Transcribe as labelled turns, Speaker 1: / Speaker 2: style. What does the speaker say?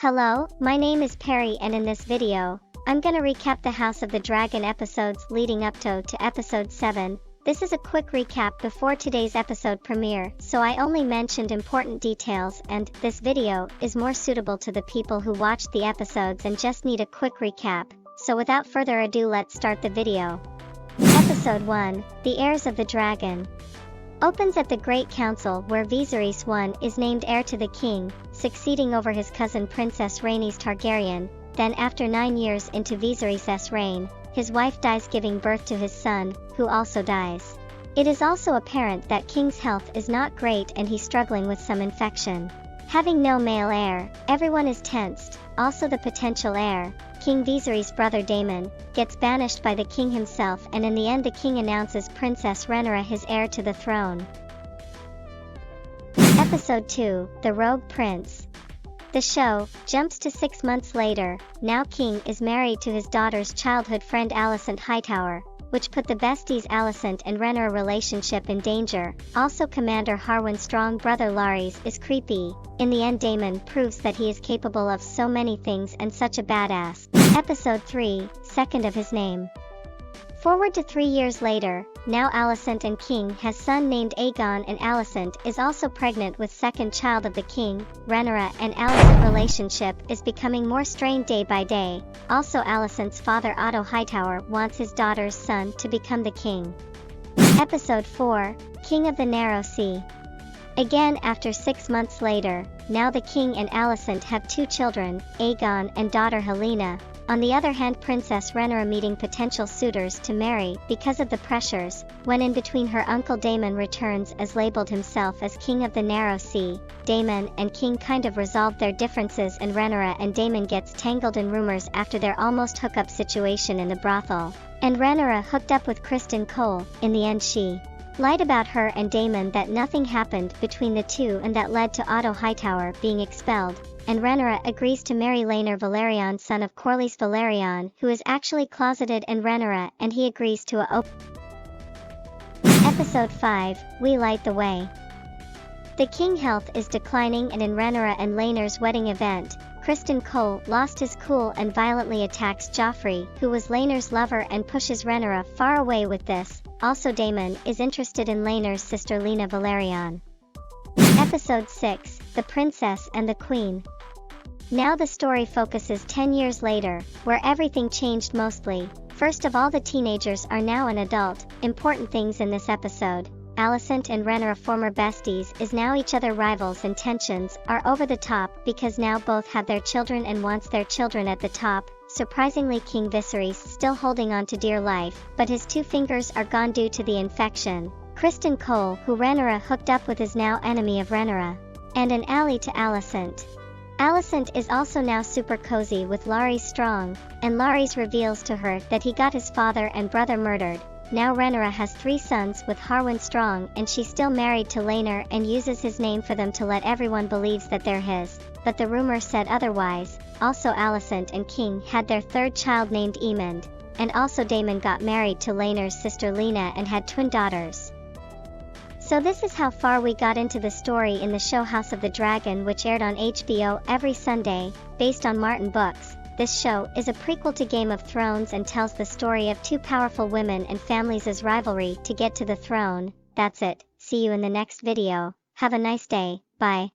Speaker 1: Hello, my name is Perry, and in this video, I'm gonna recap the House of the Dragon episodes leading up to episode 7. This is a quick recap before today's episode premiere, so I only mentioned important details, and this video is more suitable to the people who watched the episodes and just need a quick recap. So without further ado, let's start the video. Episode 1, The Heirs of the Dragon. Opens at the Great Council, where Viserys I is named heir to the king, succeeding over his cousin Princess Rhaenys Targaryen. Then after 9 years into Viserys' reign, his wife dies, giving birth to his son, who also dies. It is also apparent that King's health is not great and he's struggling with some infection. Having no male heir, everyone is tensed. Also the potential heir, King Viserys' brother Daemon, gets banished by the king himself, and in the end the king announces Princess Rhaenyra his heir to the throne. Episode 2, The Rogue Prince. The show jumps to 6 months later. Now King is married to his daughter's childhood friend Alicent Hightower, which put the besties Alicent and Rhaenyra relationship in danger. Also Commander Harwin's strong brother Larys is creepy. In the end Daemon proves that he is capable of so many things and such a badass. Episode 3, Second of his name. Forward to 3 years later, now Alicent and King has son named Aegon, and Alicent is also pregnant with second child of the king. Rhaenyra and Alicent relationship is becoming more strained day by day. Also Alicent's father Otto Hightower wants his daughter's son to become the king. Episode 4, King of the Narrow Sea. Again after 6 months later, now the king and Alicent have 2 children, Aegon and daughter Helaena. On the other hand, Princess Rhaenyra meeting potential suitors to marry because of the pressures. When in between, her uncle Daemon returns as labeled himself as King of the Narrow Sea. Daemon and King kind of resolve their differences, and Rhaenyra and Daemon gets tangled in rumors after their almost hookup situation in the brothel. And Rhaenyra hooked up with Criston Cole. In the end she lied about her and Daemon, that nothing happened between the two, and that led to Otto Hightower being expelled. And Rhaenyra agrees to marry Laenor Velaryon, son of Corlys Velaryon, who is actually closeted, and Rhaenyra and he agrees to a Episode 5, We Light the Way. The king health is declining, and in Rhaenyra and Laenor's wedding event, Criston Cole lost his cool and violently attacks Joffrey, who was Laenor's lover, and pushes Rhaenyra far away with this. Also Daemon is interested in Laenor's sister Laena Velaryon. Episode 6, The Princess and the Queen. Now the story focuses 10 years later, where everything changed mostly. First of all, the teenagers are now an adult. Important things in this episode: Alicent and Rhaenyra, former besties, is now each other rivals, and tensions are over the top because now both have their children and wants their children at the top. Surprisingly, King Viserys still holding on to dear life, but his 2 fingers are gone due to the infection. Criston Cole, who Rhaenyra hooked up with, is now enemy of Rhaenyra and an ally to Alicent. Alicent is also now super cozy with Larys Strong, and Larys reveals to her that he got his father and brother murdered. Now Rhaenyra has 3 sons with Harwin Strong, and she's still married to Laenor and uses his name for them to let everyone believes that they're his, but the rumor said otherwise. Also Alicent and King had their 3rd child named Aemond, and also Daemon got married to Laenor's sister Laena and had twin daughters. So this is how far we got into the story in the show House of the Dragon, which aired on HBO every Sunday. Based on Martin books, this show is a prequel to Game of Thrones and tells the story of 2 powerful women and families' rivalry to get to the throne. That's it. See you in the next video. Have a nice day. Bye.